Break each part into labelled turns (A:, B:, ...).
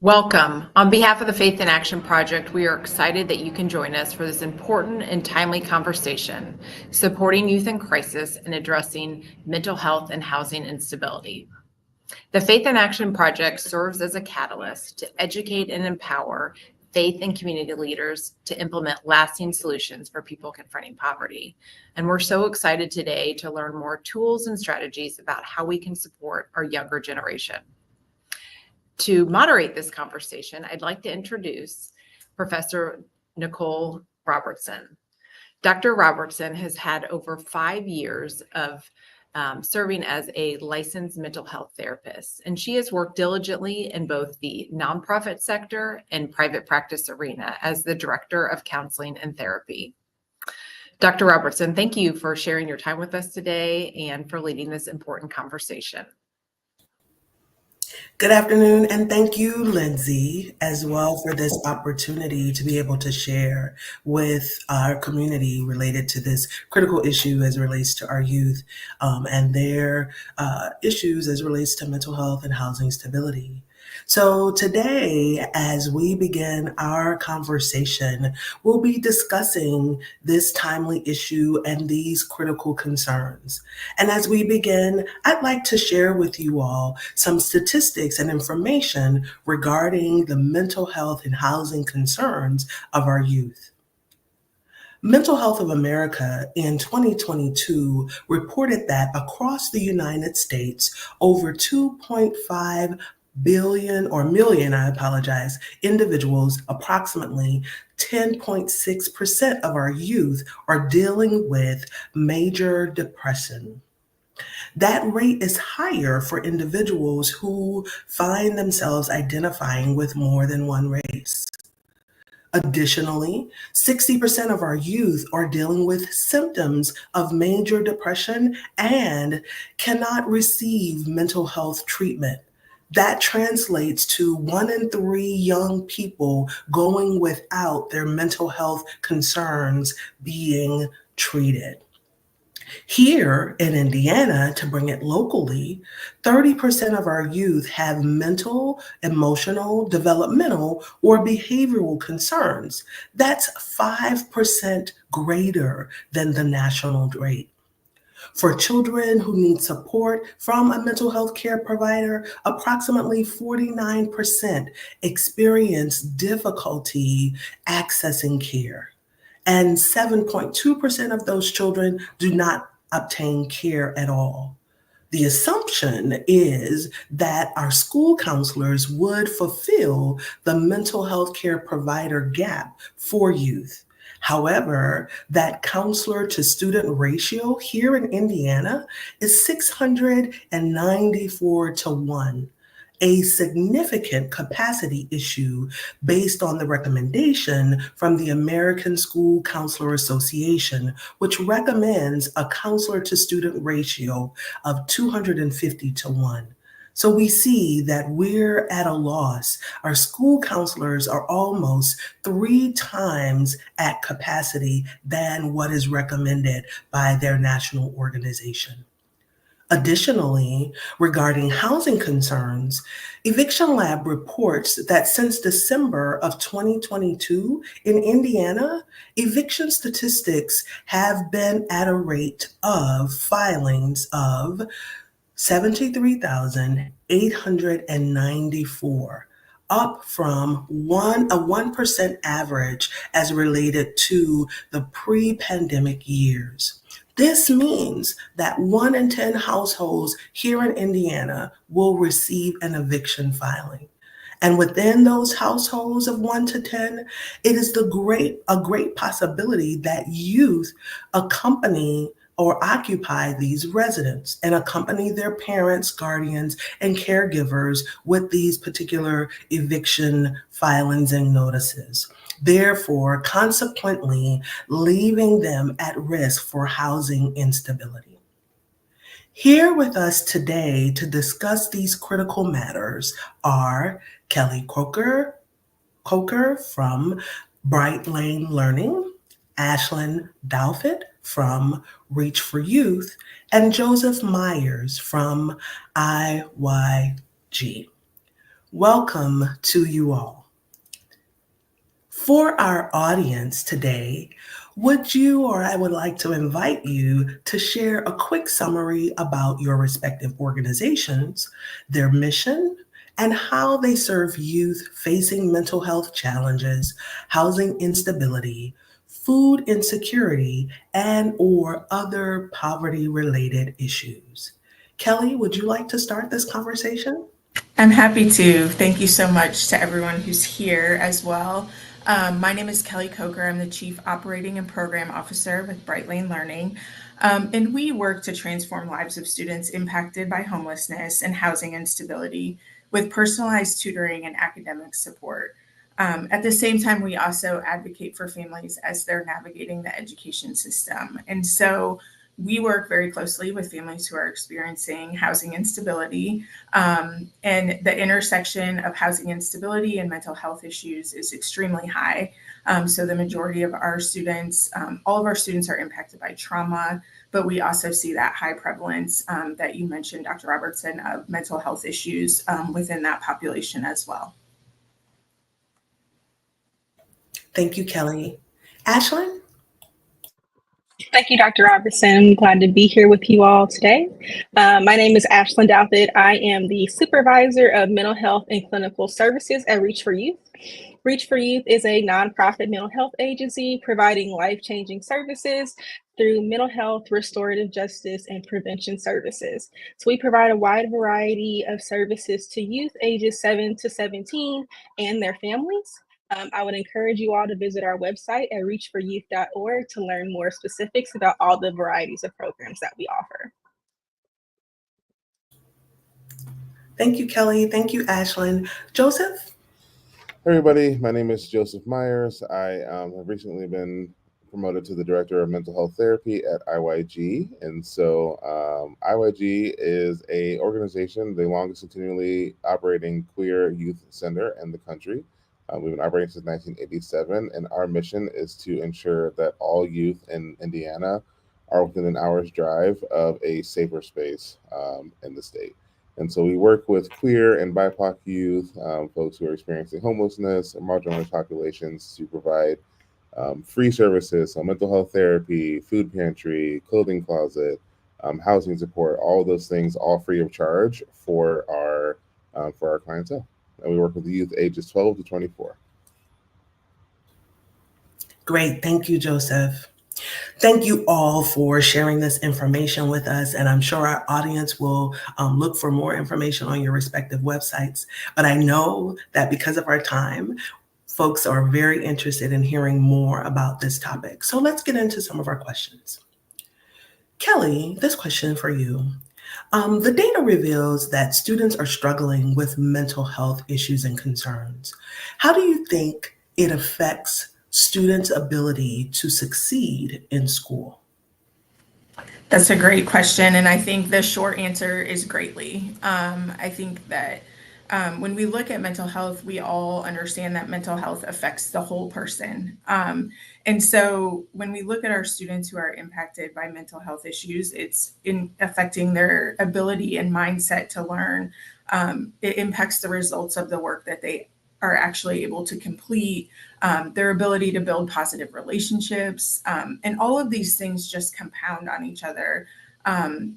A: Welcome. On behalf of the Faith in Action Project, we are excited that you can join us for this important and timely conversation, supporting youth in crisis and addressing mental health and housing instability. The Faith in Action Project serves as a catalyst to educate and empower faith and community leaders to implement lasting solutions for people confronting poverty. And we're so excited today to learn more tools and strategies about how we can support our younger generation. To moderate this conversation, I'd like to introduce Professor Nicole Robertson. Dr. Robertson has had over 5 years of serving as a licensed mental health therapist, and she has worked diligently in both the nonprofit sector and private practice arena as the Director of Counseling and Therapy. Dr. Robertson, thank you for sharing your time with us today and for leading this important conversation.
B: Good afternoon, and thank you, Lindsay, as well for this opportunity to be able to share with our community related to this critical issue as it relates to our youth and their issues as it relates to mental health and housing stability. So today, as we begin our conversation, we'll be discussing this timely issue and these critical concerns. And as we begin, I'd like to share with you all some statistics and information regarding the mental health and housing concerns of our youth. Mental Health of America in 2022 reported that across the United States, over 2.5 billion or million, I apologize, individuals, approximately 10.6% of our youth are dealing with major depression. That rate is higher for individuals who find themselves identifying with more than one race. Additionally, 60% of our youth are dealing with symptoms of major depression and cannot receive mental health treatment. That translates to 1 in 3 young people going without their mental health concerns being treated. Here in Indiana, to bring it locally, 30% of our youth have mental, emotional, developmental, or behavioral concerns. That's 5% greater than the national rate. For children who need support from a mental health care provider, approximately 49% experience difficulty accessing care, and 7.2% of those children do not obtain care at all. The assumption is that our school counselors would fulfill the mental health care provider gap for youth. However, that counselor to student ratio here in Indiana is 694 to 1, a significant capacity issue based on the recommendation from the American School Counselor Association, which recommends a counselor to student ratio of 250 to 1. So we see that we're at a loss. Our school counselors are almost 3 times at capacity than what is recommended by their national organization. Additionally, regarding housing concerns, Eviction Lab reports that since December of 2022 in Indiana, eviction statistics have been at a rate of filings of 73,894, up from a 1% average as related to the pre-pandemic years. This means that 1 in 10 households here in Indiana will receive an eviction filing. And within those households of 1 to 10, it is a great possibility that youth accompany or occupy these residents and accompany their parents, guardians, and caregivers with these particular eviction filings and notices. Therefore, consequently, leaving them at risk for housing instability. Here with us today to discuss these critical matters are Kelly Coker from Bright Lane Learning, Ashlyn Douthit from Reach for Youth, and Joseph Myers from IYG. Welcome to you all. For our audience today, I would like to invite you to share a quick summary about your respective organizations, their mission, and how they serve youth facing mental health challenges, housing instability, food insecurity, and/or other poverty-related issues. Kelly, would you like to start this conversation?
C: I'm happy to. Thank you so much to everyone who's here as well. My name is Kelly Coker. I'm the Chief Operating and Program Officer with Bright Lane Learning. And we work to transform lives of students impacted by homelessness and housing instability with personalized tutoring and academic support. At the same time, we also advocate for families as they're navigating the education system. And so we work very closely with families who are experiencing housing instability, and the intersection of housing instability and mental health issues is extremely high. So the majority of our students, all of our students are impacted by trauma, but we also see that high prevalence that you mentioned, Dr. Robertson, of mental health issues within that population as well.
B: Thank you, Kelly. Ashlyn?
D: Thank you, Dr. Robertson. I'm glad to be here with you all today. My name is Ashlyn Douthit. I am the Supervisor of Mental Health and Clinical Services at Reach for Youth. Reach for Youth is a nonprofit mental health agency providing life-changing services through mental health, restorative justice, and prevention services. So we provide a wide variety of services to youth ages 7 to 17 and their families. I would encourage you all to visit our website at reachforyouth.org to learn more specifics about all the varieties of programs that we offer.
B: Thank you, Kelly. Thank you, Ashlyn. Joseph?
E: Hey everybody, my name is Joseph Myers. I have recently been promoted to the Director of Mental Health Therapy at IYG. And so IYG is a organization, the longest continually operating queer youth center in the country. We've been operating since 1987, and our mission is to ensure that all youth in Indiana are within an hour's drive of a safer space in the state. And so we work with queer and BIPOC youth, folks who are experiencing homelessness and marginalized populations, to provide free services, so mental health therapy, food pantry, clothing closet, housing support, all those things, all free of charge for our clientele. And we work with youth ages 12 to 24.
B: Great. Thank you, Joseph. Thank you all for sharing this information with us, and I'm sure our audience will look for more information on your respective websites. But I know that because of our time, folks are very interested in hearing more about this topic. So let's get into some of our questions. Kelly, this question for you. The data reveals that students are struggling with mental health issues and concerns. How do you think it affects students' ability to succeed in school?
C: That's a great question, and I think the short answer is greatly. I think that when we look at mental health, we all understand that mental health affects the whole person. And so when we look at our students who are impacted by mental health issues, it's affecting their ability and mindset to learn. It impacts the results of the work that they are actually able to complete, their ability to build positive relationships, and all of these things just compound on each other,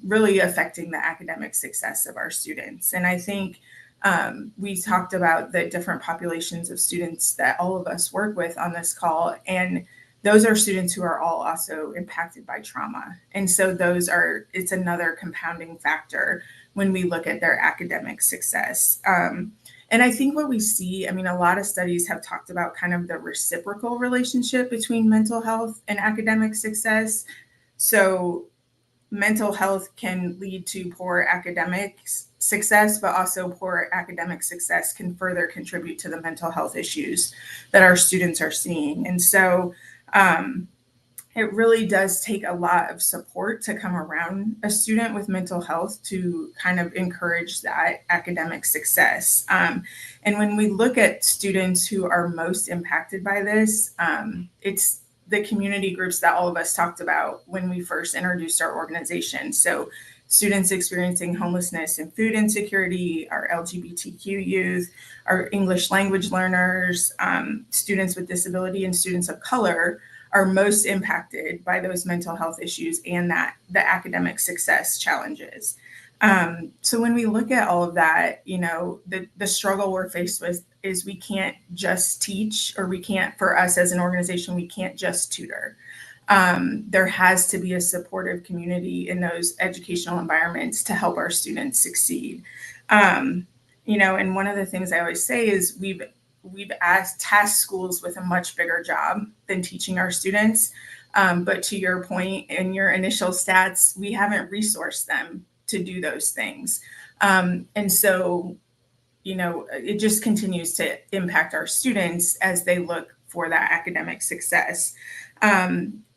C: really affecting the academic success of our students. And I think we talked about the different populations of students that all of us work with on this call, and those are students who are all also impacted by trauma. And so it's another compounding factor when we look at their academic success. And I think what we see, a lot of studies have talked about kind of the reciprocal relationship between mental health and academic success. So mental health can lead to poor academic success, but also poor academic success can further contribute to the mental health issues that our students are seeing. And so it really does take a lot of support to come around a student with mental health to kind of encourage that academic success. And when we look at students who are most impacted by this, it's the community groups that all of us talked about when we first introduced our organization. So students experiencing homelessness and food insecurity, our LGBTQ youth, our English language learners, students with disability, and students of color are most impacted by those mental health issues and the academic success challenges. So when we look at all of that, the struggle we're faced with is we can't just teach, or for us as an organization, we can't just tutor. There has to be a supportive community in those educational environments to help our students succeed. And one of the things I always say is we've tasked schools with a much bigger job than teaching our students. But to your point in your initial stats, we haven't resourced them to do those things. And so, it just continues to impact our students as they look for that academic success.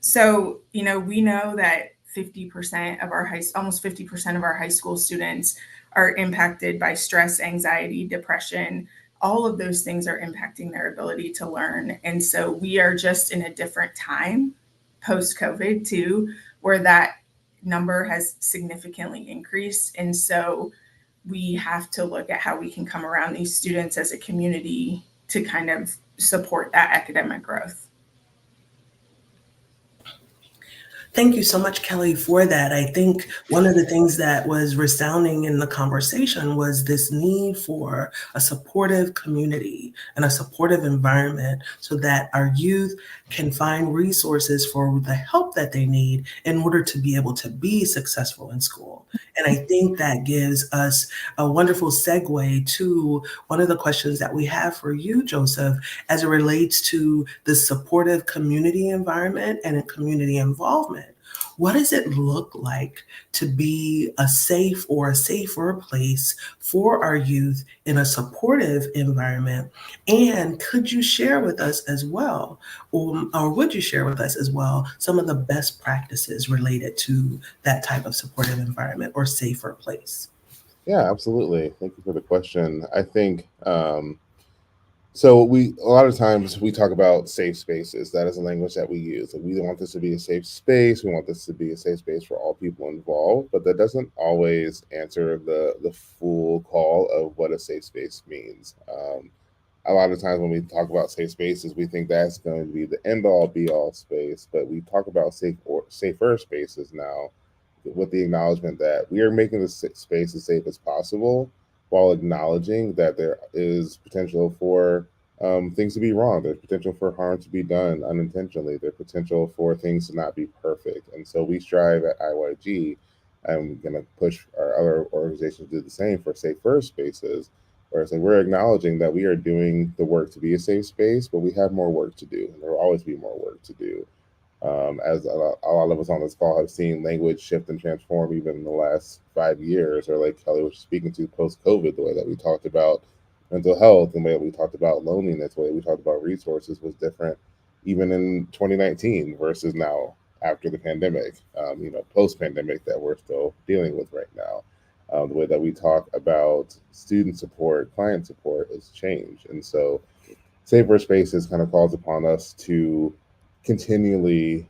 C: So, we know that 50% of almost 50% of our high school students are impacted by stress, anxiety, depression. All of those things are impacting their ability to learn. And so we are just in a different time post-COVID too, where that number has significantly increased. And so we have to look at how we can come around these students as a community to kind of support that academic growth.
B: Thank you so much, Kelly, for that. I think one of the things that was resounding in the conversation was this need for a supportive community and a supportive environment so that our youth can find resources for the help that they need in order to be able to be successful in school. And I think that gives us a wonderful segue to one of the questions that we have for you, Joseph, as it relates to the supportive community environment and community involvement. What does it look like to be a safe or a safer place for our youth in a supportive environment? And could you share with us as well, or would you share with us as well, some of the best practices related to that type of supportive environment or safer place?
E: Yeah, absolutely. Thank you for the question. I think so. We a lot of times we talk about safe spaces. That is a language that we use. And we want this to be a safe space. We want this to be a safe space for all people involved. But that doesn't always answer the full call of what a safe space means. A lot of times when we talk about safe spaces, we think that's going to be the end all be all space. But we talk about safer spaces now with the acknowledgement that we are making the space as safe as possible while acknowledging that there is potential for things to be wrong. There's potential for harm to be done unintentionally. There's potential for things to not be perfect. And so we strive at IYG. I'm going to push our other organizations to do the same for safer spaces. Whereas we're acknowledging that we are doing the work to be a safe space, but we have more work to do. And there will always be more work to do. As a lot of us on this call have seen language shift and transform even in the last 5 years, or like Kelly was speaking to post COVID, the way that we talked about mental health, the way that we talked about loneliness, the way we talked about resources was different even in 2019 versus now after the pandemic, post pandemic that we're still dealing with right now. The way that we talk about student support, client support has changed. And so Safer Spaces kind of calls upon us to continually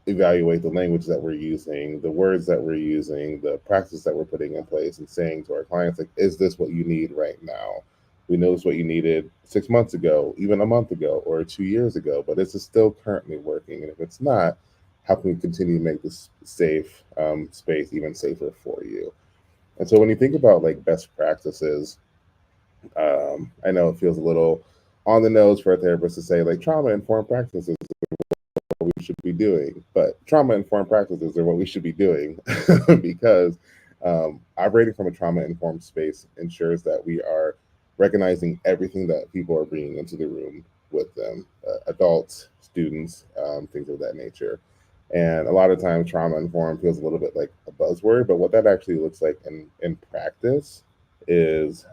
E: evaluate the language that we're using, the words that we're using, the practice that we're putting in place, and saying to our clients, like, is this what you need right now? We know it's what you needed 6 months ago, even a month ago, or 2 years ago, but is it still currently working? And if it's not, how can we continue to make this safe space even safer for you? And so when you think about like best practices, I know it feels a little on the nose for a therapist to say like trauma informed practices what we should be doing. But trauma informed practices are what we should be doing because operating from a trauma informed space ensures that we are recognizing everything that people are bringing into the room with them, adults, students, things of that nature. And a lot of times, trauma informed feels a little bit like a buzzword, but what that actually looks like in practice is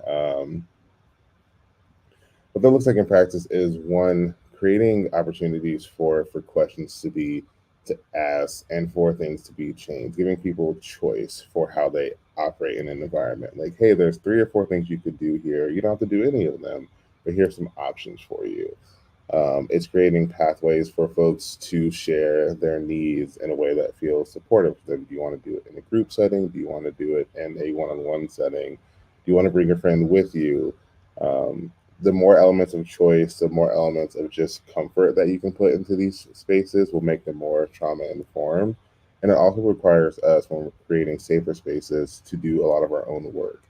E: what that looks like in practice is one, creating opportunities for questions to ask and for things to be changed, giving people choice for how they operate in an environment. Like, hey, there's 3 or 4 things you could do here. You don't have to do any of them, but here's some options for you. It's creating pathways for folks to share their needs in a way that feels supportive. Do you want to do it in a group setting? Do you want to do it in a one-on-one setting? Do you want to bring a friend with you? The more elements of choice, the more elements of just comfort that you can put into these spaces will make them more trauma informed. And it also requires us, when we're creating safer spaces, to do a lot of our own work,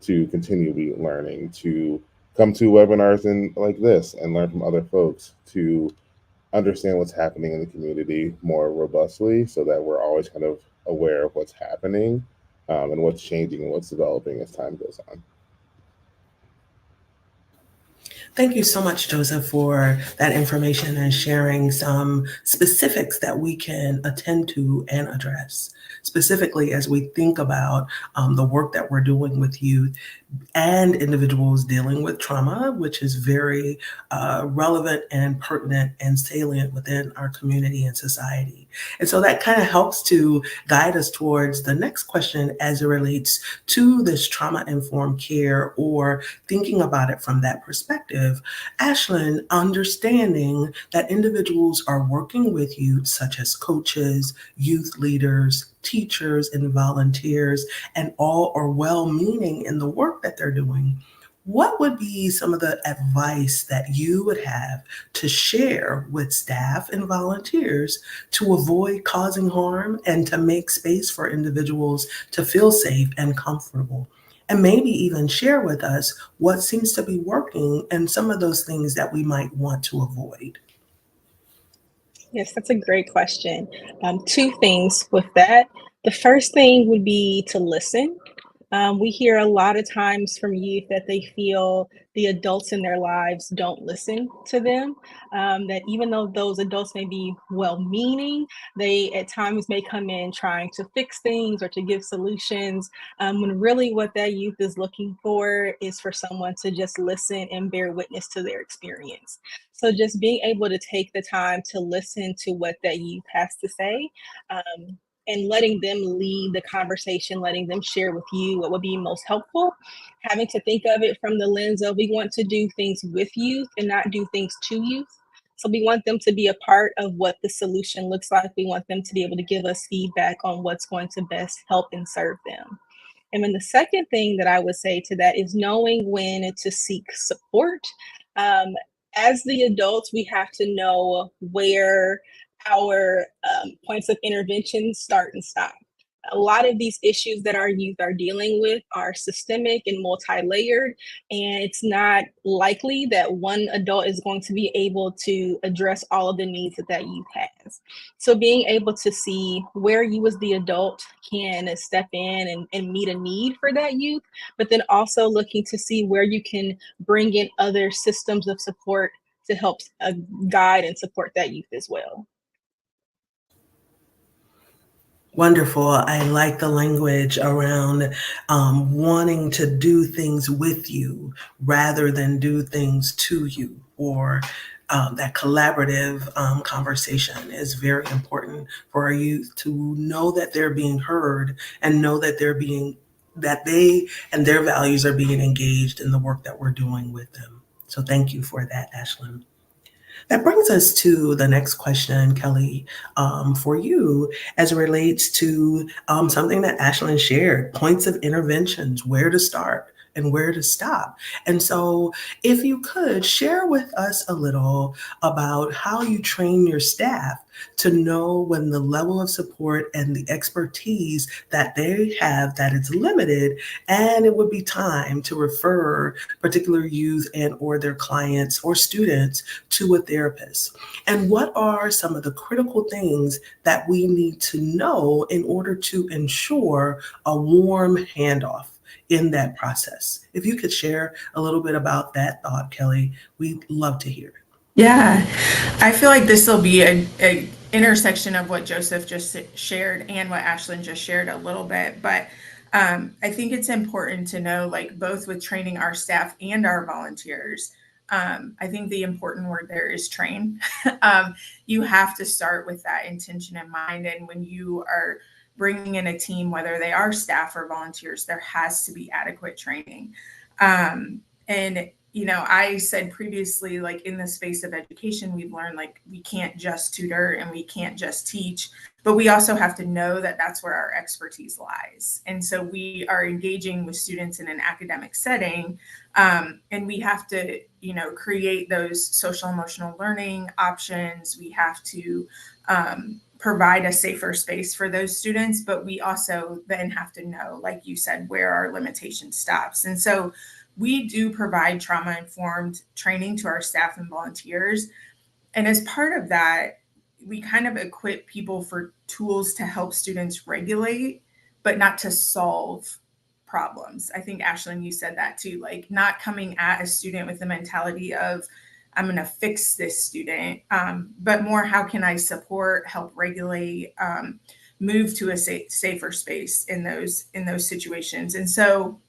E: to continually learning, to come to webinars and like this and learn from other folks, to understand what's happening in the community more robustly so that we're always kind of aware of what's happening and what's changing and what's developing as time goes on.
B: Thank you so much, Joseph, for that information and sharing some specifics that we can attend to and address, specifically as we think about the work that we're doing with youth and individuals dealing with trauma, which is very relevant and pertinent and salient within our community and society. And so that kind of helps to guide us towards the next question as it relates to this trauma-informed care or thinking about it from that perspective. Ashlyn, understanding that individuals are working with youth, such as coaches, youth leaders, teachers, and volunteers, and all are well-meaning in the work that they're doing. what would be some of the advice that you would have to share with staff and volunteers to avoid causing harm and to make space for individuals to feel safe and comfortable? And maybe even share with us what seems to be working and some of those things that we might want to avoid.
D: Yes, that's a great question. Two things with that. The first thing would be to listen. We hear a lot of times from youth that they feel the adults in their lives don't listen to them. That even though those adults may be well meaning, they at times may come in trying to fix things or to give solutions, when really what that youth is looking for is for someone to just listen and bear witness to their experience. So just being able to take the time to listen to what that youth has to say, and letting them lead the conversation, letting them share with you what would be most helpful, having to think of it from the lens of we want to do things with youth and not do things to youth. So we want them to be a part of what the solution looks like. We want them to be able to give us feedback on what's going to best help and serve them. And then the second thing that I would say to that is knowing when to seek support. Um, as the adults, we have to know where our points of intervention start and stop. A lot of these issues that our youth are dealing with are systemic and multi-layered, and it's not likely that one adult is going to be able to address all of the needs that that youth has. So being able to see where you as the adult can step in and meet a need for that youth, but then also looking to see where you can bring in other systems of support to help guide and support that youth as well.
B: Wonderful. I like the language around wanting to do things with you rather than do things to you, or that collaborative conversation is very important for our youth to know that they're being heard and know that that they and their values are being engaged in the work that we're doing with them. So thank you for that, Ashlyn. That brings us to the next question, Kelly, for you as it relates to something that Ashlyn shared, points of interventions, where to start and where to stop. And so if you could share with us a little about how you train your staff to know when the level of support and the expertise that they have that it's limited, and it would be time to refer particular youth and or their clients or students to a therapist. And what are some of the critical things that we need to know in order to ensure a warm handoff in that process? If you could share a little bit about that thought, Kelly, we'd love to hear.
C: Yeah, I feel like this will be a intersection of what Joseph just shared and what Ashlyn just shared a little bit. But I think it's important to know, like both with training our staff and our volunteers, I think the important word there is train. You have to start with that intention in mind. And when you are bringing in a team, whether they are staff or volunteers, there has to be adequate training. And I said previously, like in the space of education, we've learned like we can't just tutor and we can't just teach, but we also have to know that that's where our expertise lies. And so we are engaging with students in an academic setting, and we have to, create those social emotional learning options. We have to provide a safer space for those students, but we also then have to know, like you said, where our limitation stops. And so we do provide trauma-informed training to our staff and volunteers. And as part of that, we kind of equip people for tools to help students regulate, but not to solve problems. I think, Ashlyn, you said that too, like not coming at a student with the mentality of, I'm going to fix this student, but more, how can I support, help regulate, move to a safer space in those situations. And so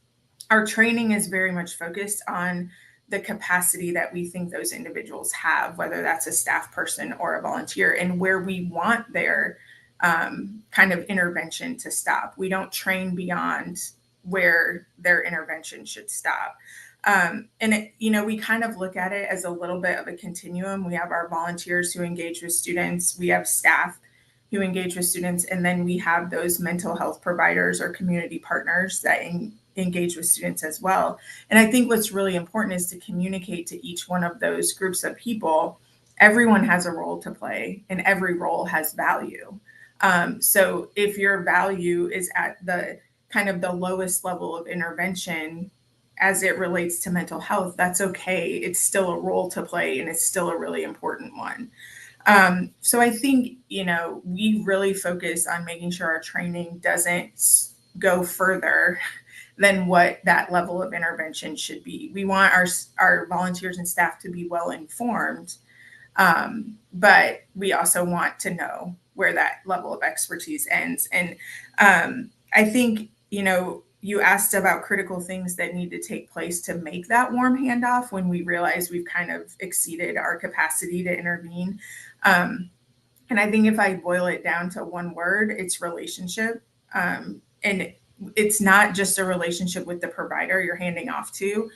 C: our training is very much focused on the capacity that we think those individuals have, whether that's a staff person or a volunteer, and where we want their kind of intervention to stop. We don't train beyond where their intervention should stop. We kind of look at it as a little bit of a continuum. We have our volunteers who engage with students. We have staff who engage with students. And then we have those mental health providers or community partners that engage with students as well. And I think what's really important is to communicate to each one of those groups of people. Everyone has a role to play, and every role has value. So if your value is at the kind of the lowest level of intervention as it relates to mental health, that's okay. It's still a role to play, and it's still a really important one. So I think, we really focus on making sure our training doesn't go further than what that level of intervention should be. We want our volunteers and staff to be well informed, but we also want to know where that level of expertise ends. And I think, you asked about critical things that need to take place to make that warm handoff when we realize we've kind of exceeded our capacity to intervene. And I think if I boil it down to one word, it's relationship. And it's not just a relationship with the provider you're handing off to.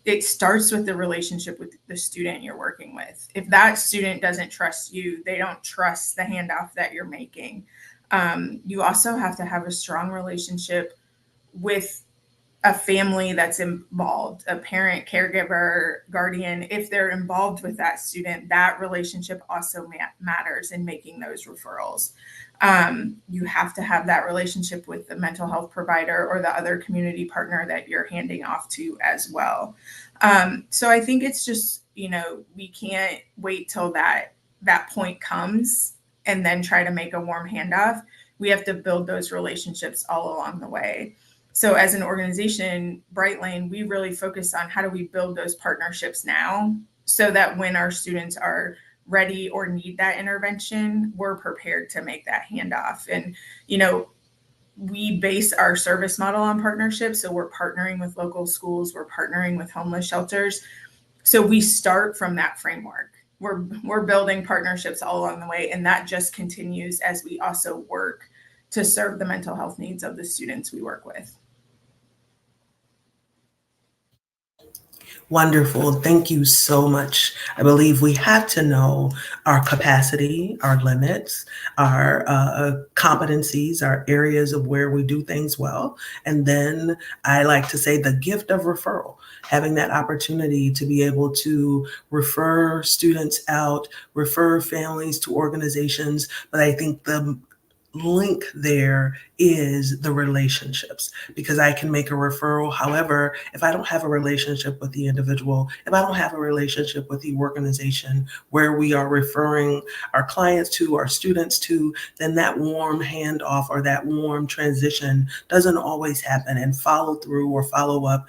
C: It starts with the relationship with the student you're working with. If that student doesn't trust you, they don't trust the handoff that you're making. You also have to have a strong relationship with a family that's involved, a parent, caregiver, guardian. If they're involved with that student, that relationship also matters in making those referrals. You have to have that relationship with the mental health provider or the other community partner that you're handing off to as well. So I think it's just, we can't wait till that point comes and then try to make a warm handoff. We have to build those relationships all along the way. So as an organization, Bright Lane, we really focus on how do we build those partnerships now so that when our students are ready or need that intervention, we're prepared to make that handoff. And, we base our service model on partnerships. So we're partnering with local schools, we're partnering with homeless shelters. So we start from that framework. We're building partnerships all along the way, and that just continues as we also work to serve the mental health needs of the students we work with.
B: Wonderful. Thank you so much. I believe we have to know our capacity, our limits, our competencies, our areas of where we do things well. And then I like to say the gift of referral, having that opportunity to be able to refer students out, refer families to organizations. But I think the link there is the relationships, because I can make a referral. However, if I don't have a relationship with the individual, if I don't have a relationship with the organization where we are referring our clients to, our students to, then that warm handoff or that warm transition doesn't always happen, and follow through or follow up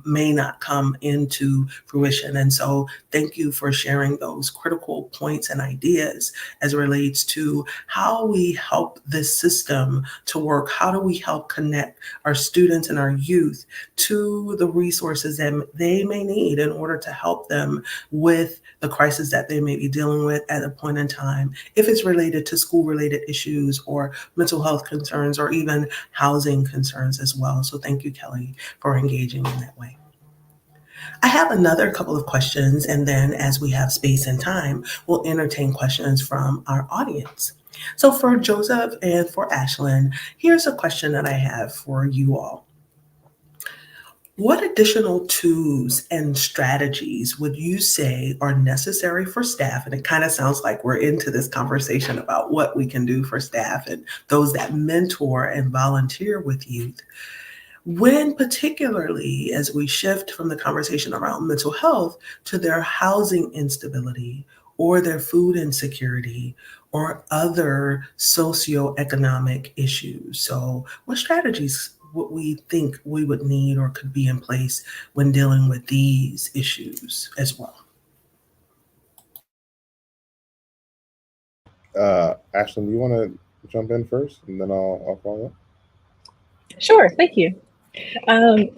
B: may not come into fruition. And so thank you for sharing those critical points and ideas as it relates to how we help this system to work. How do we help connect our students and our youth to the resources that they may need in order to help them with the crisis that they may be dealing with at a point in time, if it's related to school-related issues or mental health concerns or even housing concerns as well. So thank you, Kelly, for engaging in that way. I have another couple of questions, and then as we have space and time, we'll entertain questions from our audience. So for Joseph and for Ashlyn, here's a question that I have for you all. What additional tools and strategies would you say are necessary for staff? And it kind of sounds like we're into this conversation about what we can do for staff and those that mentor and volunteer with youth, when particularly as we shift from the conversation around mental health to their housing instability or their food insecurity or other socioeconomic issues. So what strategies would we think we would need or could be in place when dealing with these issues as well?
E: Ashlyn, do you want to jump in first, and then I'll follow up?
D: Sure, thank you.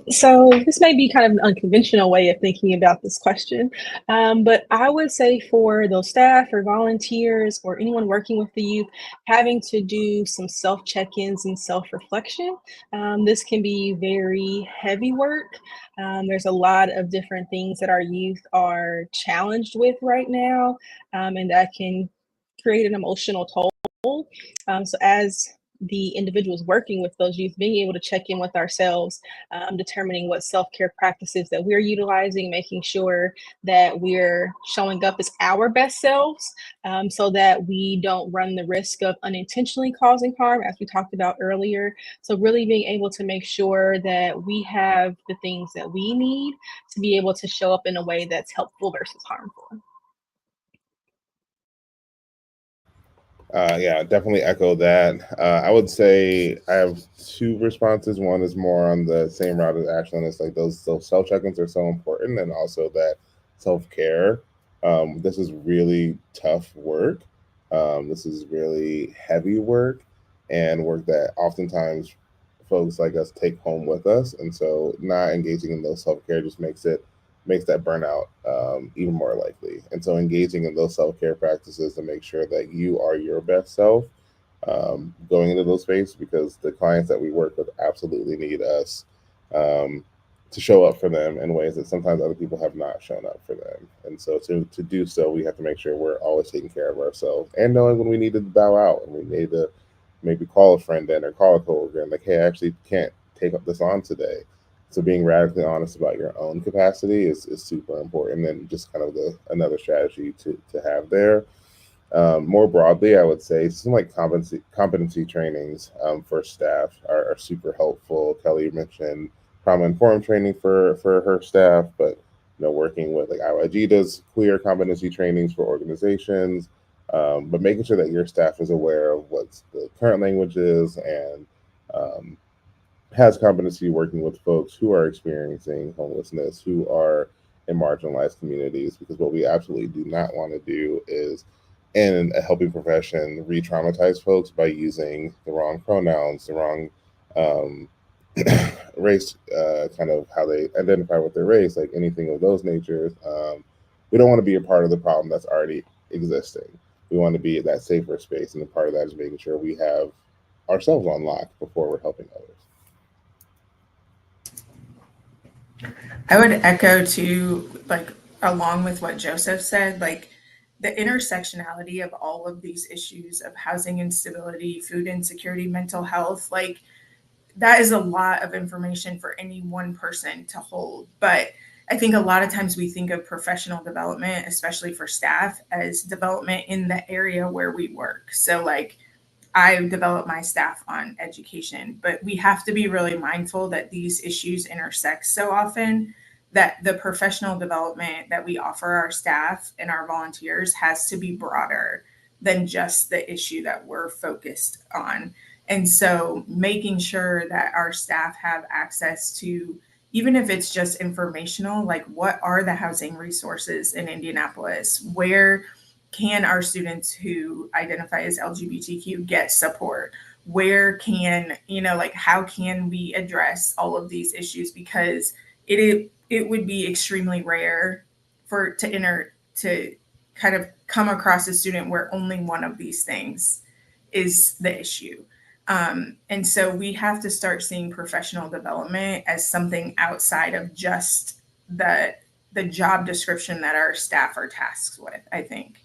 D: So this may be kind of an unconventional way of thinking about this question, but I would say for those staff or volunteers or anyone working with the youth, having to do some self-check-ins and self-reflection. This can be very heavy work. There's a lot of different things that our youth are challenged with right now, and that can create an emotional toll. So as the individuals working with those youth being able to check in with ourselves, determining what self-care practices that we're utilizing, making sure that we're showing up as our best selves, so that we don't run the risk of unintentionally causing harm, as we talked about earlier. So really being able to make sure that we have the things that we need to be able to show up in a way that's helpful versus harmful.
E: Yeah, definitely echo that. I would say I have two responses. One is more on the same route as Ashlyn. It's like those self check-ins are so important, and also that self-care. This is really tough work. This is really heavy work, and work that oftentimes folks like us take home with us. And so not engaging in those self-care just makes that burnout even more likely. And so engaging in those self-care practices to make sure that you are your best self going into those spaces, because the clients that we work with absolutely need us um, to show up for them in ways that sometimes other people have not shown up for them. And so to do so, we have to make sure we're always taking care of ourselves and knowing when we need to bow out and we need to maybe call a friend in or call a coworker and like, hey, I actually can't take up this on today. So being radically honest about your own capacity is super important, and just kind of another strategy to have there. More broadly, I would say some like competency trainings for staff are super helpful. Kelly mentioned trauma informed training for her staff, but working with like IYG does clear competency trainings for organizations, but making sure that your staff is aware of what the current language is and has competency working with folks who are experiencing homelessness, who are in marginalized communities, because what we absolutely do not want to do is, in a helping profession, re-traumatize folks by using the wrong pronouns, the wrong um, race, kind of how they identify with their race, like anything of those natures. We don't want to be a part of the problem that's already existing. We want to be at that safer space, and a part of that is making sure we have ourselves on lock before we're helping others.
C: I would echo to like along with what Joseph said, like the intersectionality of all of these issues of housing instability, food insecurity, mental health, like that is a lot of information for any one person to hold. But I think a lot of times we think of professional development, especially for staff, as development in the area where we work. So like I develop my staff on education, but we have to be really mindful that these issues intersect so often that the professional development that we offer our staff and our volunteers has to be broader than just the issue that we're focused on. And so making sure that our staff have access to, even if it's just informational, like what are the housing resources in Indianapolis? Where can our students who identify as LGBTQ get support? Where can, like how can we address all of these issues? Because it would be extremely rare to kind of come across a student where only one of these things is the issue. And so we have to start seeing professional development as something outside of just the job description that our staff are tasked with, I think.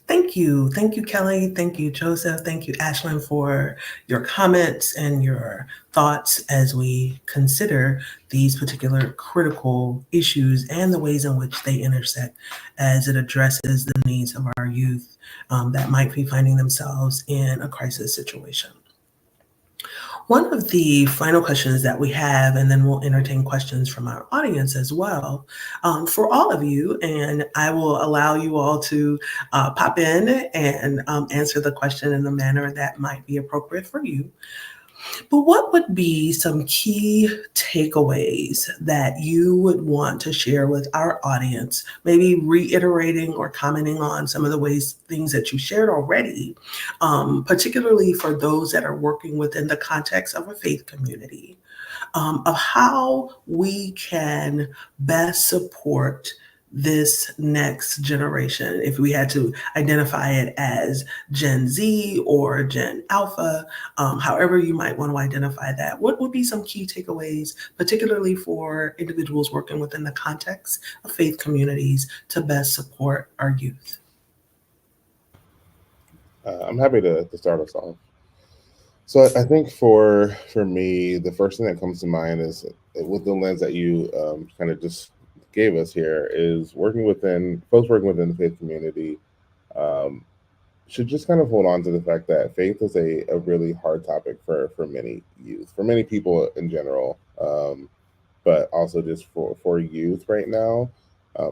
B: Thank you. Thank you, Kelly. Thank you, Joseph. Thank you, Ashlyn, for your comments and your thoughts as we consider these particular critical issues and the ways in which they intersect as it addresses the needs of our youth that might be finding themselves in a crisis situation. One of the final questions that we have, and then we'll entertain questions from our audience as well, for all of you, and I will allow you all to pop in and answer the question in the manner that might be appropriate for you. But what would be some key takeaways that you would want to share with our audience, maybe reiterating or commenting on some of the things that you shared already, particularly for those that are working within the context of a faith community, of how we can best support this next generation, if we had to identify it as Gen Z or Gen Alpha, however you might want to identify that. What would be some key takeaways, particularly for individuals working within the context of faith communities, to best support our youth?
E: I'm happy to start us off. So I think for me, the first thing that comes to mind is with the lens that you kind of just gave us here is working within folks working within the faith community um, should just kind of hold on to the fact that faith is a really hard topic for many youth, for many people in general. But also just for youth right now.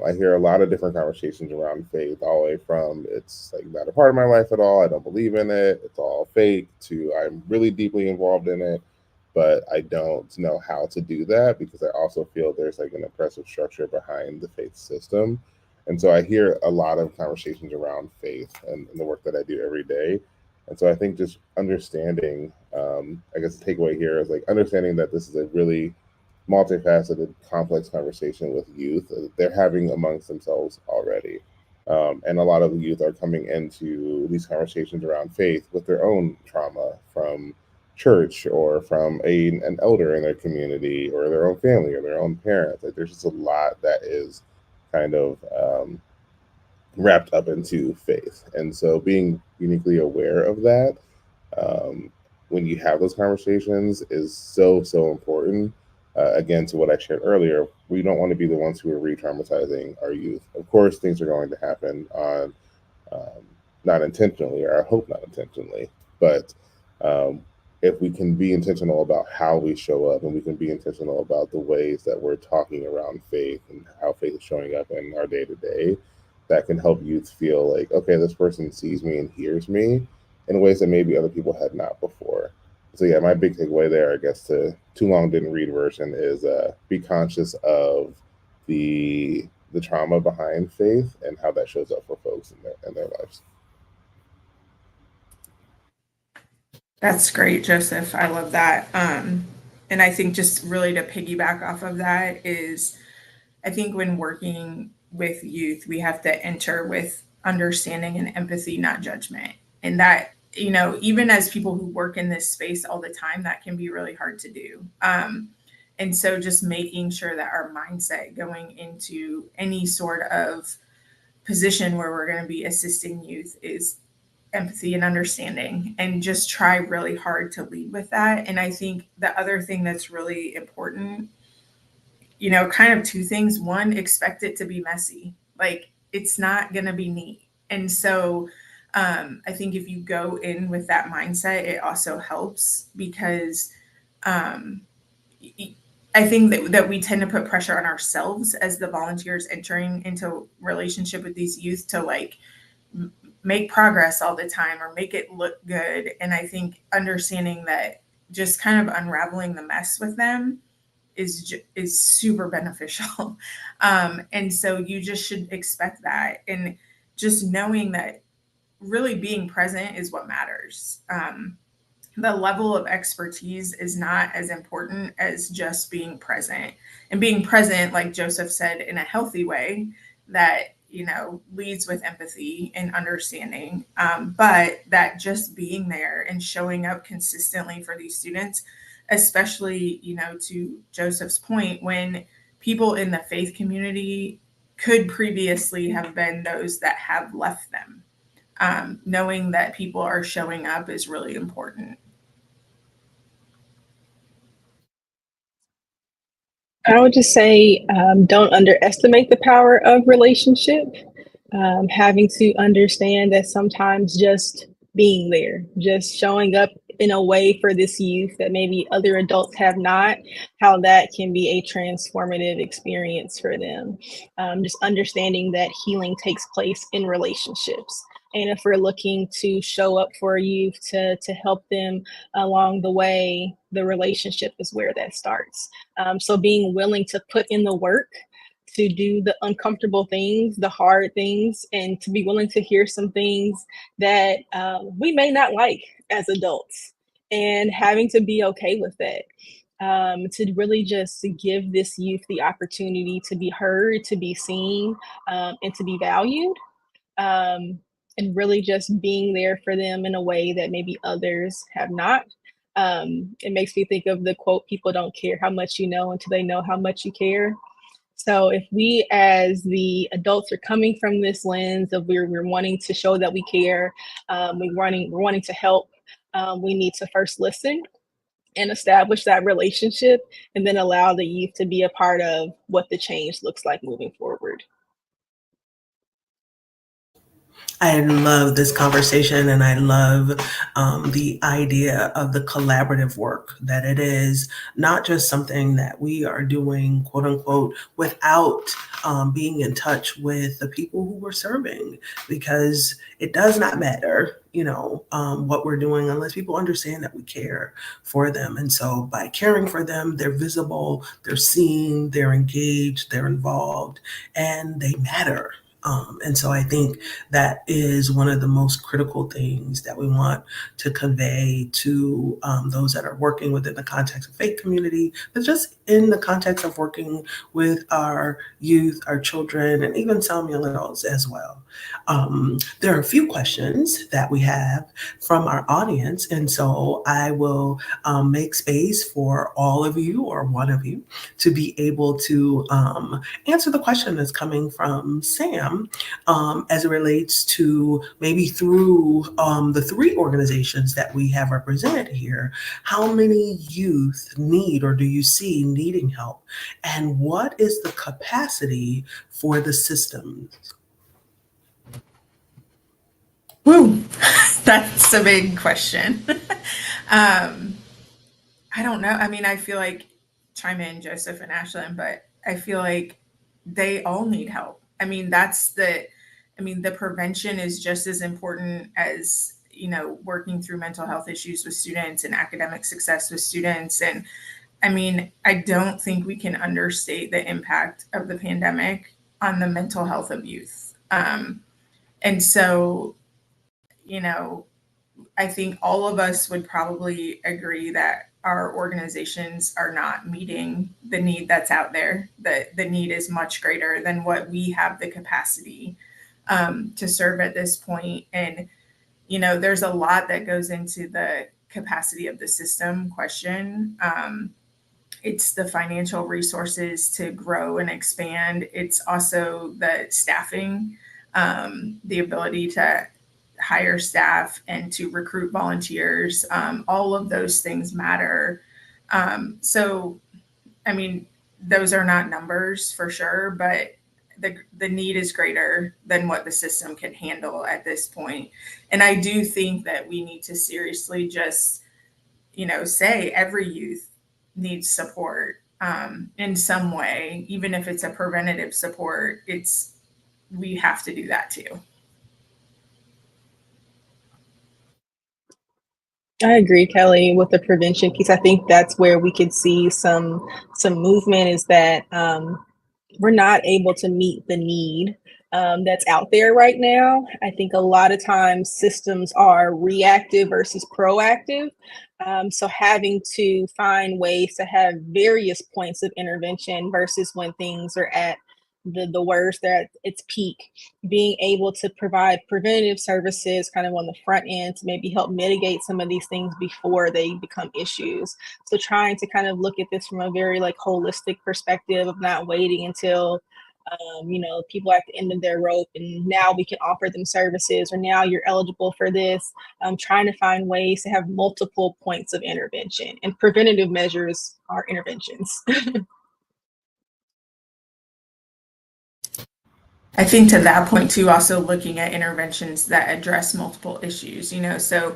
E: I hear a lot of different conversations around faith, all the way from it's like not a part of my life at all. I don't believe in it. It's all fake. To I'm really deeply involved in it, but I don't know how to do that because I also feel there's like an oppressive structure behind the faith system. And so I hear a lot of conversations around faith and the work that I do every day. And so I think just understanding, I guess the takeaway here is like understanding that this is a really multifaceted, complex conversation with youth that they're having amongst themselves already. And a lot of the youth are coming into these conversations around faith with their own trauma from church or from an elder in their community or their own family or their own parents. Like there's just a lot that is kind of wrapped up into faith. And so being uniquely aware of that um, when you have those conversations is so important. Again, to what I shared earlier, we don't want to be the ones who are re-traumatizing our youth. Of course, things are going to happen on um, not intentionally, or I hope not intentionally, but um, if we can be intentional about how we show up and we can be intentional about the ways that we're talking around faith and how faith is showing up in our day to day, that can help youth feel like, okay, this person sees me and hears me in ways that maybe other people had not before. So yeah, my big takeaway there, I guess, to too long didn't read version is be conscious of the trauma behind faith and how that shows up for folks in their lives.
C: That's great, Joseph. I love that. And I think just really to piggyback off of that is I think when working with youth, we have to enter with understanding and empathy, not judgment. And that, even as people who work in this space all the time, that can be really hard to do. And so just making sure that our mindset going into any sort of position where we're going to be assisting youth is empathy and understanding, and just try really hard to lead with that. And I think the other thing that's really important, kind of two things. One, expect it to be messy. Like it's not going to be neat. And so I think if you go in with that mindset, it also helps because um, I think that we tend to put pressure on ourselves as the volunteers entering into relationship with these youth to like make progress all the time or make it look good. And I think understanding that just kind of unraveling the mess with them is super beneficial. And so you just should expect that, and just knowing that really being present is what matters. The level of expertise is not as important as just being present, and being present, like Joseph said, in a healthy way that leads with empathy and understanding, but that just being there and showing up consistently for these students, especially to Joseph's point, when people in the faith community could previously have been those that have left them. Knowing that people are showing up is really important.
D: I would just say don't underestimate the power of relationship. Having to understand that sometimes just being there, just showing up in a way for this youth that maybe other adults have not, how that can be a transformative experience for them. Just understanding that healing takes place in relationships. And if we're looking to show up for youth to help them along the way, the relationship is where that starts. So being willing to put in the work to do the uncomfortable things, the hard things, and to be willing to hear some things that we may not like as adults, and having to be okay with that. To really just give this youth the opportunity to be heard, to be seen, and to be valued. Um, and really just being there for them in a way that maybe others have not. It makes me think of the quote, people don't care how much you know until they know how much you care. So if we as the adults are coming from this lens of we're wanting to show that we care, we're wanting to help, we need to first listen and establish that relationship, and then allow the youth to be a part of what the change looks like moving forward.
B: I love this conversation, and I love the idea of the collaborative work, that it is not just something that we are doing, quote unquote, without being in touch with the people who we're serving, because it does not matter, what we're doing unless people understand that we care for them. And so by caring for them, they're visible, they're seen, they're engaged, they're involved, and they matter. And so I think that is one of the most critical things that we want to convey to those that are working within the context of faith community, but just in the context of working with our youth, our children, and even some young adults as well. There are a few questions that we have from our audience, and so I will make space for all of you or one of you to be able to answer the question that's coming from Sam as it relates to maybe through the three organizations that we have represented here, how many youth need or do you see needing help? And what is the capacity for the systems?
C: Woo, that's a big question. I don't know. I mean, I feel like, chime in, Joseph and Ashlyn, but I feel like they all need help. I mean, the prevention is just as important as, working through mental health issues with students and academic success with students. And I mean, I don't think we can understate the impact of the pandemic on the mental health of youth. And so, I think all of us would probably agree that our organizations are not meeting the need that's out there. The need is much greater than what we have the capacity to serve at this point. And, there's a lot that goes into the capacity of the system question. It's the financial resources to grow and expand. It's also the staffing, the ability to hire staff and to recruit volunteers. All of those things matter. So, I mean, those are not numbers for sure, but the need is greater than what the system can handle at this point. And I do think that we need to seriously just, say every youth needs support in some way, even if it's a preventative support. We have to do that too.
D: I agree, Kelly, with the prevention piece. I think that's where we could see some movement, is that we're not able to meet the need that's out there right now. I think a lot of times systems are reactive versus proactive. So having to find ways to have various points of intervention versus when things are at the worst, they're at its peak, being able to provide preventative services kind of on the front end to maybe help mitigate some of these things before they become issues. So trying to kind of look at this from a very holistic perspective of not waiting until people are at the end of their rope and now we can offer them services, or now you're eligible for this. Trying to find ways to have multiple points of intervention, and preventative measures are interventions.
C: I think to that point too, also looking at interventions that address multiple issues, so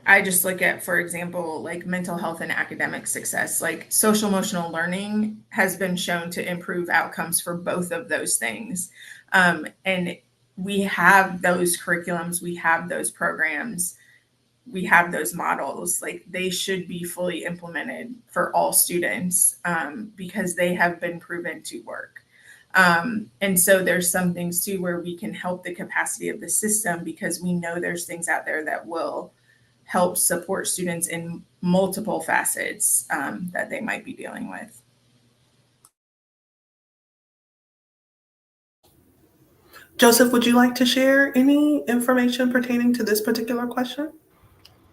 C: I just look at, for example, like mental health and academic success. Like social emotional learning has been shown to improve outcomes for both of those things. And we have those curriculums, we have those programs, we have those models. Like they should be fully implemented for all students because they have been proven to work. And so there's some things too where we can help the capacity of the system, because we know there's things out there that will help support students in multiple facets that they might be dealing with.
B: Joseph, would you like to share any information pertaining to this particular question?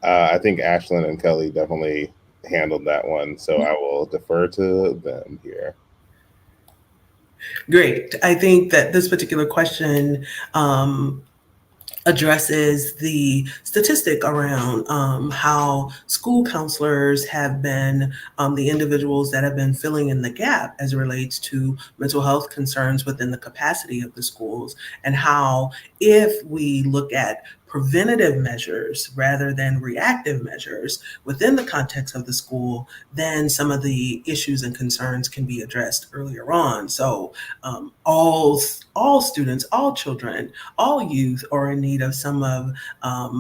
E: I think Ashlyn and Kelly definitely handled that one, so I will defer to them here.
B: Great. I think that this particular question addresses the statistic around how school counselors have been the individuals that have been filling in the gap as it relates to mental health concerns within the capacity of the schools, and how if we look at preventative measures rather than reactive measures within the context of the school, then some of the issues and concerns can be addressed earlier on. So all students, all children, all youth are in need of some of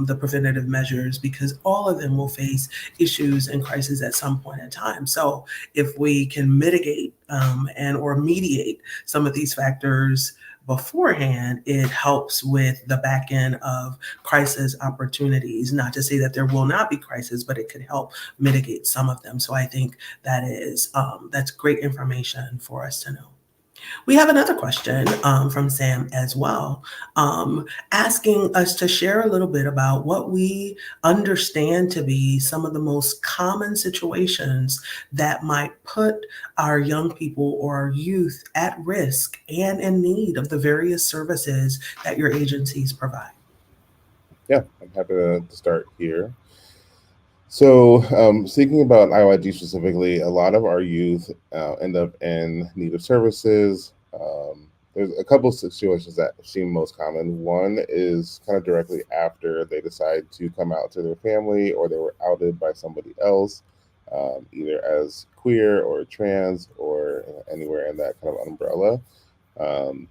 B: the preventative measures, because all of them will face issues and crises at some point in time. So if we can mitigate and or mediate some of these factors beforehand, it helps with the back end of crisis opportunities. Not to say that there will not be crisis, but it could help mitigate some of them. So I think that's great information for us to know. We have another question from Sam as well, asking us to share a little bit about what we understand to be some of the most common situations that might put our young people or our youth at risk and in need of the various services that your agencies provide.
E: Yeah, I'm happy to start here. So, speaking about IYG specifically, a lot of our youth end up in need of services. There's a couple of situations that seem most common. One is kind of directly after they decide to come out to their family, or they were outed by somebody else, either as queer or trans or anywhere in that kind of umbrella. Um,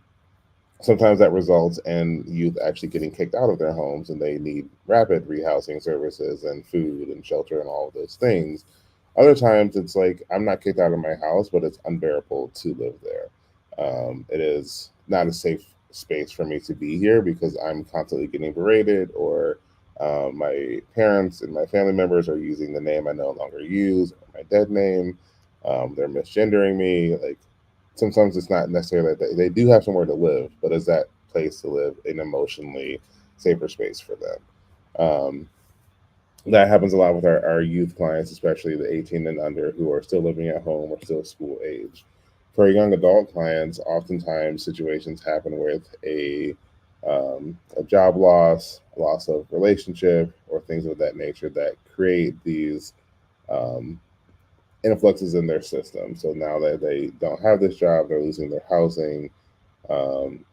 E: Sometimes that results in youth actually getting kicked out of their homes, and they need rapid rehousing services and food and shelter and all of those things. Other times it's like, I'm not kicked out of my house, but it's unbearable to live there. It is not a safe space for me to be here because I'm constantly getting berated, or my parents and my family members are using the name I no longer use, or my dead name. They're misgendering me. Like, sometimes it's not necessarily that they do have somewhere to live, but is that place to live an emotionally safer space for them? That happens a lot with our youth clients, especially the 18 and under who are still living at home or still school age. For our young adult clients, oftentimes situations happen with a job loss, loss of relationship, or things of that nature that create these um, influxes in their system. So now that they don't have this job, they're losing their housing. Um,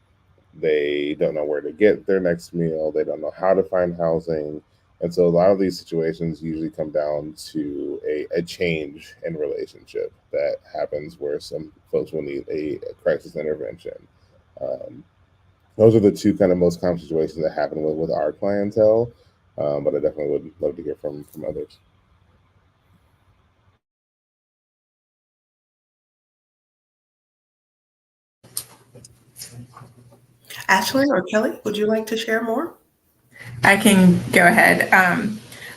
E: they don't know where to get their next meal. They don't know how to find housing. And so a lot of these situations usually come down to a change in relationship that happens where some folks will need a crisis intervention. Um, those are the two kind of most common situations that happen with our clientele. But I definitely would love to hear from others.
B: Ashlyn or Kelly, would you like to share more?
C: I can go ahead.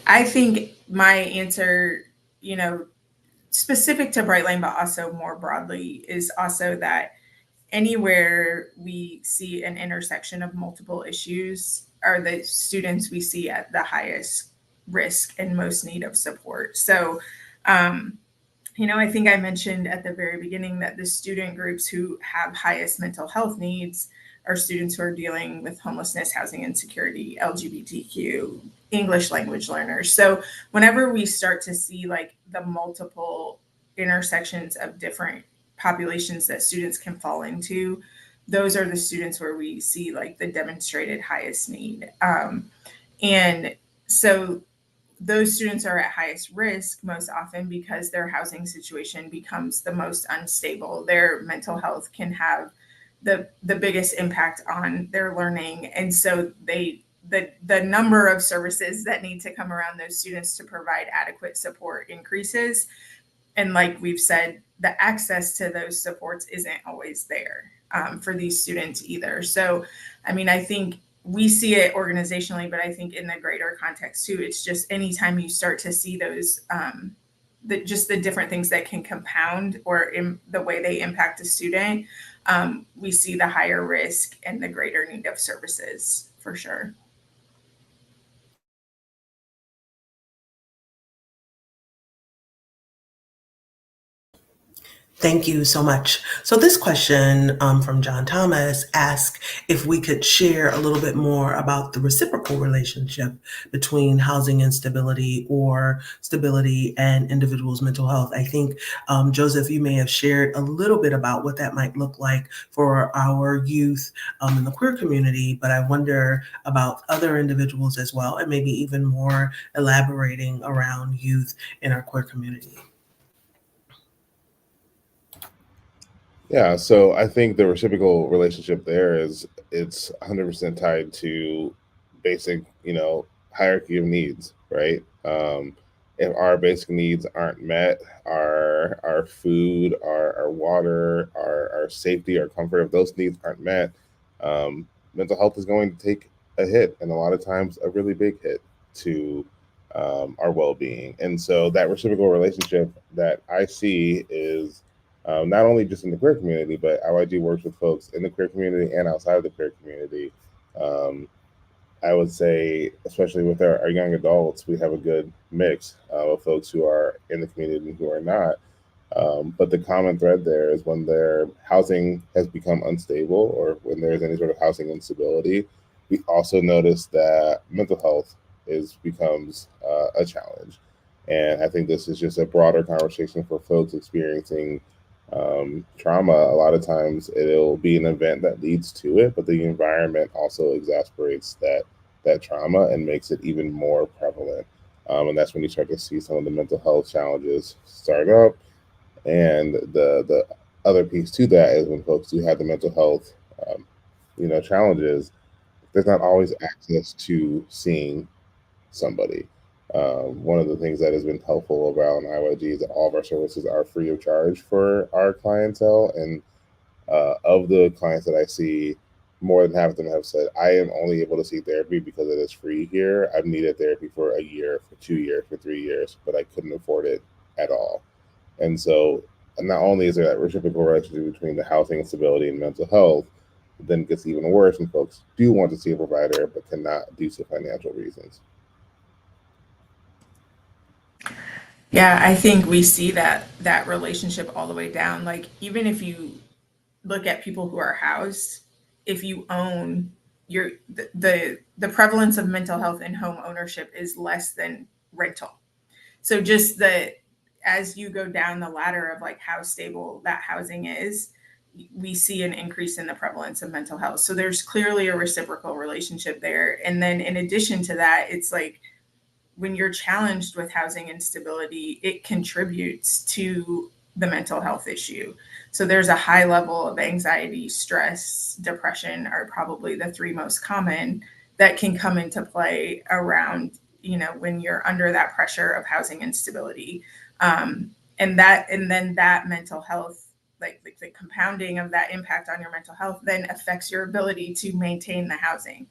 C: I think my answer, specific to Bright Lane, but also more broadly, is also that anywhere we see an intersection of multiple issues are the students we see at the highest risk and most need of support. So, I think I mentioned at the very beginning that the student groups who have highest mental health needs are students who are dealing with homelessness, housing insecurity, LGBTQ, English language learners. So whenever we start to see like the multiple intersections of different populations that students can fall into, those are the students where we see like the demonstrated highest need. And so those students are at highest risk most often because their housing situation becomes the most unstable. Their mental health can have the biggest impact on their learning. And so the number of services that need to come around those students to provide adequate support increases. And like we've said, the access to those supports isn't always there for these students either. So, I think we see it organizationally, but I think in the greater context too, it's just anytime you start to see those, just the different things that can compound or in the way they impact a student, we see the higher risk and the greater need of services for sure.
B: Thank you so much. So this question from John Thomas asks if we could share a little bit more about the reciprocal relationship between housing instability or stability and individuals' mental health. I think, Joseph, you may have shared a little bit about what that might look like for our youth in the queer community, but I wonder about other individuals as well, and maybe even more elaborating around youth in our queer community.
E: Yeah, so I think the reciprocal relationship there is it's 100% tied to basic, hierarchy of needs, right? If our basic needs aren't met, our food, our water, our safety, our comfort, if those needs aren't met, mental health is going to take a hit, and a lot of times a really big hit to our well-being. And so that reciprocal relationship that I see is not only just in the queer community, but IYG works with folks in the queer community and outside of the queer community. Um, I would say, especially with our young adults, we have a good mix of folks who are in the community and who are not. But the common thread there is when their housing has become unstable or when there's any sort of housing instability, we also notice that mental health becomes a challenge. And I think this is just a broader conversation for folks experiencing trauma. A lot of times it'll be an event that leads to it, but the environment also exasperates that trauma and makes it even more prevalent. And that's when you start to see some of the mental health challenges start up. And the other piece to that is when folks do have the mental health, challenges, there's not always access to seeing somebody. One of the things that has been helpful around IYG is that all of our services are free of charge for our clientele. And of the clients that I see, more than half of them have said, I am only able to see therapy because it is free here. I've needed therapy for a year, for 2 years, for 3 years, but I couldn't afford it at all. And so not only is there that reciprocal relationship between the housing instability and mental health, but then it gets even worse when folks do want to see a provider but cannot due to financial reasons.
C: Yeah, I think we see that relationship all the way down. Like even if you look at people who are housed, if you own your the prevalence of mental health in home ownership is less than rental. So just the as you go down the ladder of like how stable that housing is, we see an increase in the prevalence of mental health. So there's clearly a reciprocal relationship there. And then in addition to that, it's like when you're challenged with housing instability, it contributes to the mental health issue. So there's a high level of anxiety, stress, depression are probably the three most common that can come into play around, when you're under that pressure of housing instability. And then that mental health, like the compounding of that impact on your mental health then affects your ability to maintain the housing.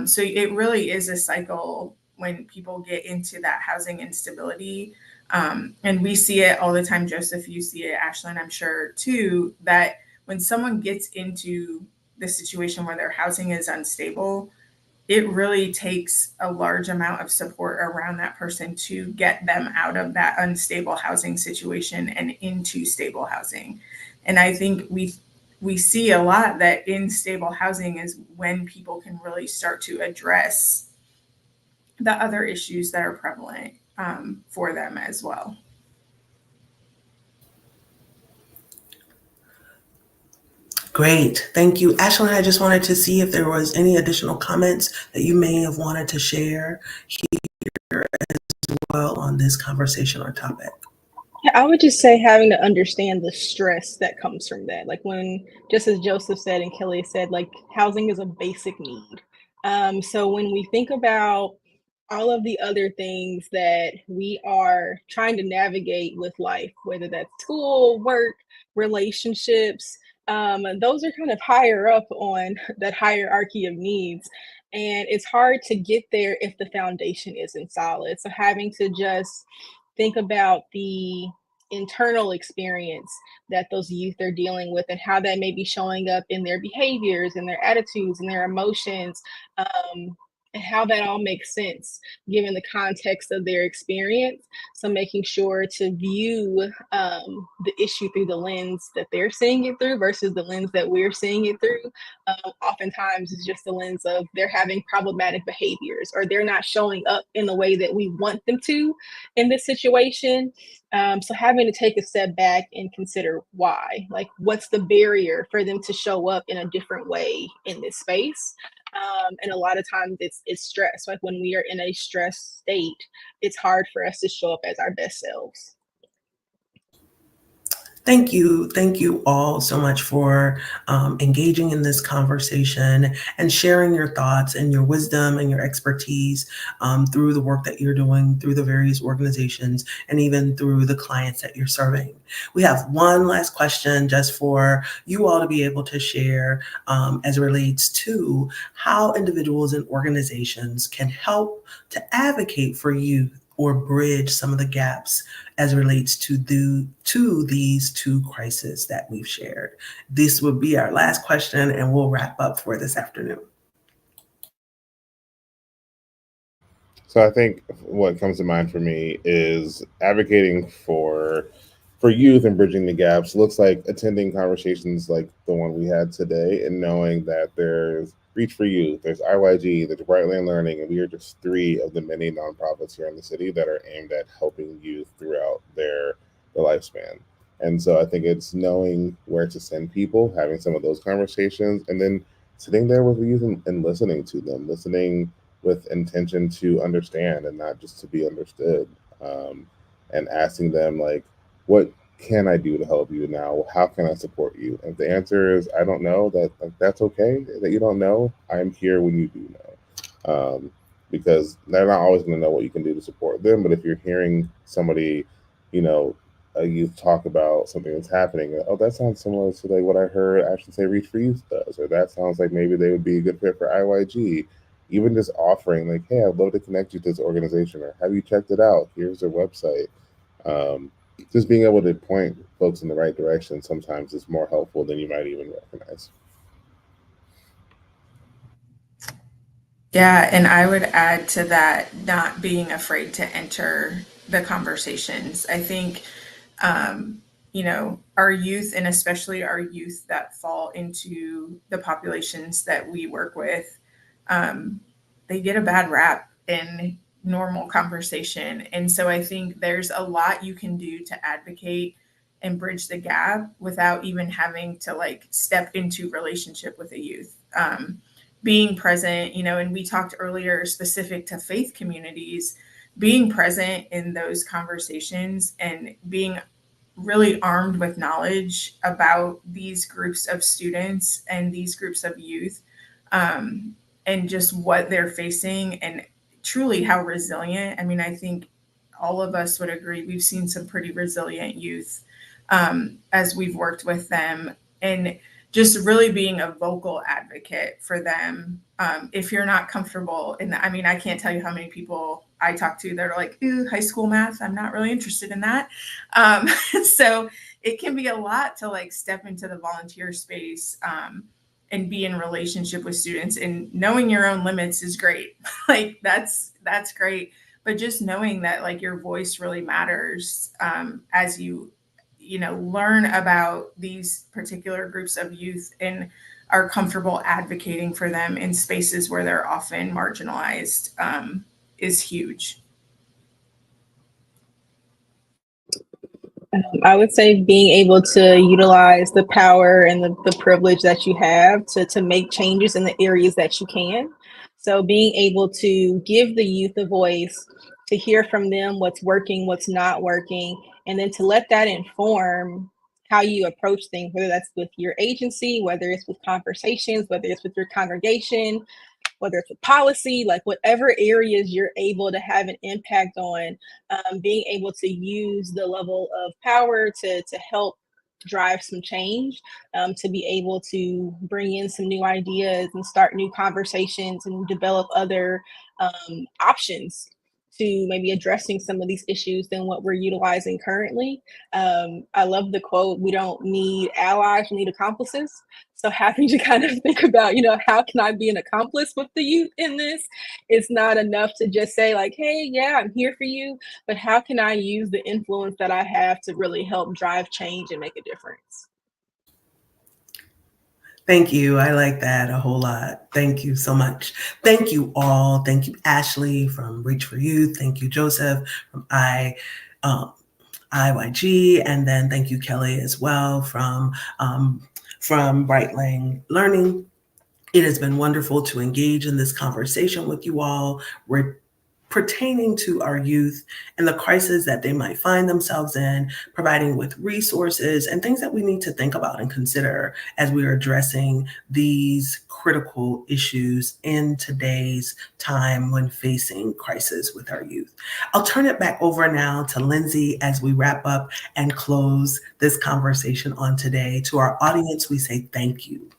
C: So it really is a cycle when people get into that housing instability. And we see it all the time. Joseph, you see it, Ashlyn, I'm sure too, that when someone gets into the situation where their housing is unstable, it really takes a large amount of support around that person to get them out of that unstable housing situation and into stable housing. And I think we see a lot that in stable housing is when people can really start to address the other issues that are prevalent for them as well.
B: Great. Thank you. Ashlyn, I just wanted to see if there was any additional comments that you may have wanted to share here as well on this conversation or topic.
D: Yeah, I would just say having to understand the stress that comes from that. Like when, just as Joseph said and Kelly said, like housing is a basic need. So when we think about all of the other things that we are trying to navigate with life, whether that's school, work, relationships, those are kind of higher up on that hierarchy of needs. And it's hard to get there if the foundation isn't solid. So having to just think about the internal experience that those youth are dealing with and how that may be showing up in their behaviors and their attitudes and their emotions, and how that all makes sense given the context of their experience. So making sure to view the issue through the lens that they're seeing it through versus the lens that we're seeing it through. Oftentimes it's just the lens of they're having problematic behaviors or they're not showing up in the way that we want them to in this situation. So having to take a step back and consider why, like what's the barrier for them to show up in a different way in this space. And a lot of times it's stress. Like when we are in a stressed state, it's hard for us to show up as our best selves.
B: Thank you. Thank you all so much for engaging in this conversation and sharing your thoughts and your wisdom and your expertise through the work that you're doing, through the various organizations, and even through the clients that you're serving. We have one last question just for you all to be able to share as it relates to how individuals and organizations can help to advocate for youth or bridge some of the gaps as it relates to these two crises that we've shared. This would be our last question, and we'll wrap up for this afternoon.
E: So I think what comes to mind for me is advocating for youth and bridging the gaps looks like attending conversations like the one we had today and knowing that there's Reach for Youth, there's IYG, there's Brightline Learning, and we are just three of the many nonprofits here in the city that are aimed at helping youth throughout their lifespan. And so I think it's knowing where to send people, having some of those conversations, and then sitting there with youth and listening to them, listening with intention to understand and not just to be understood, and asking them like, what can I do to help you now? How can I support you? And if the answer is I don't know, that's okay that you don't know. I'm here when you do know, because they're not always going to know what you can do to support them. But if you're hearing somebody, a youth talk about something that's happening, oh, that sounds similar to like what I heard Ashley say Reach for Youth does, or that sounds like maybe they would be a good fit for IYG. Even just offering like, hey, I'd love to connect you to this organization, or have you checked it out? Here's their website. Just being able to point folks in the right direction sometimes is more helpful than you might even recognize.
C: Yeah, and I would add to that, not being afraid to enter the conversations. I think, our youth, and especially our youth that fall into the populations that we work with, they get a bad rap in normal conversation. And so I think there's a lot you can do to advocate and bridge the gap without even having to like step into relationship with a youth. Being present, and we talked earlier specific to faith communities, being present in those conversations and being really armed with knowledge about these groups of students and these groups of youth, and just what they're facing and truly how resilient. I mean, I think all of us would agree we've seen some pretty resilient youth as we've worked with them, and just really being a vocal advocate for them. If you're not comfortable in that, I mean, I can't tell you how many people I talk to that are like, ooh, high school math, I'm not really interested in that. So it can be a lot to like step into the volunteer space and be in relationship with students, and knowing your own limits is great. Like that's great. But just knowing that like your voice really matters as you learn about these particular groups of youth and are comfortable advocating for them in spaces where they're often marginalized is huge.
D: I would say being able to utilize the power and the privilege that you have to make changes in the areas that you can. So being able to give the youth a voice, to hear from them what's working, what's not working, and then to let that inform how you approach things, whether that's with your agency, whether it's with conversations, whether it's with your congregation, whether it's a policy, like whatever areas you're able to have an impact on, being able to use the level of power to help drive some change, to be able to bring in some new ideas and start new conversations and develop other options to maybe addressing some of these issues than what we're utilizing currently. I love the quote, we don't need allies, we need accomplices. So having to kind of think about, how can I be an accomplice with the youth in this? It's not enough to just say like, hey, yeah, I'm here for you, but how can I use the influence that I have to really help drive change and make a difference?
B: Thank you. I like that a whole lot. Thank you so much. Thank you all. Thank you, Ashley from Reach for Youth. Thank you, Joseph from IYG. And then thank you, Kelly, as well from Bright Lane Learning. It has been wonderful to engage in this conversation with you all. We're pertaining to our youth and the crisis that they might find themselves in, providing with resources and things that we need to think about and consider as we are addressing these critical issues in today's time when facing crisis with our youth. I'll turn it back over now to Lindsay as we wrap up and close this conversation on today. To our audience, we say thank you.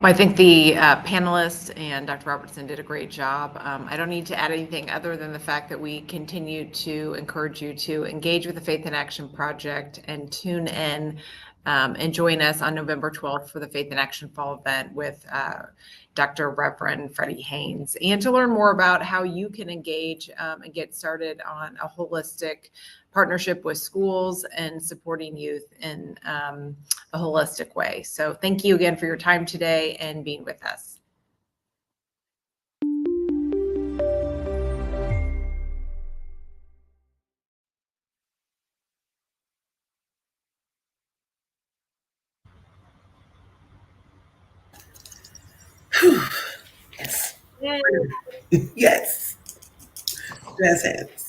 A: Well, I think the panelists and Dr. Robertson did a great job. I don't need to add anything other than the fact that we continue to encourage you to engage with the Faith in Action Project and tune in and join us on November 12th for the Faith in Action Fall event with Dr. Reverend Freddie Haynes, and to learn more about how you can engage and get started on a holistic partnership with schools and supporting youth in a holistic way. So thank you again for your time today and being with us.
B: Yes. Yes. Yes.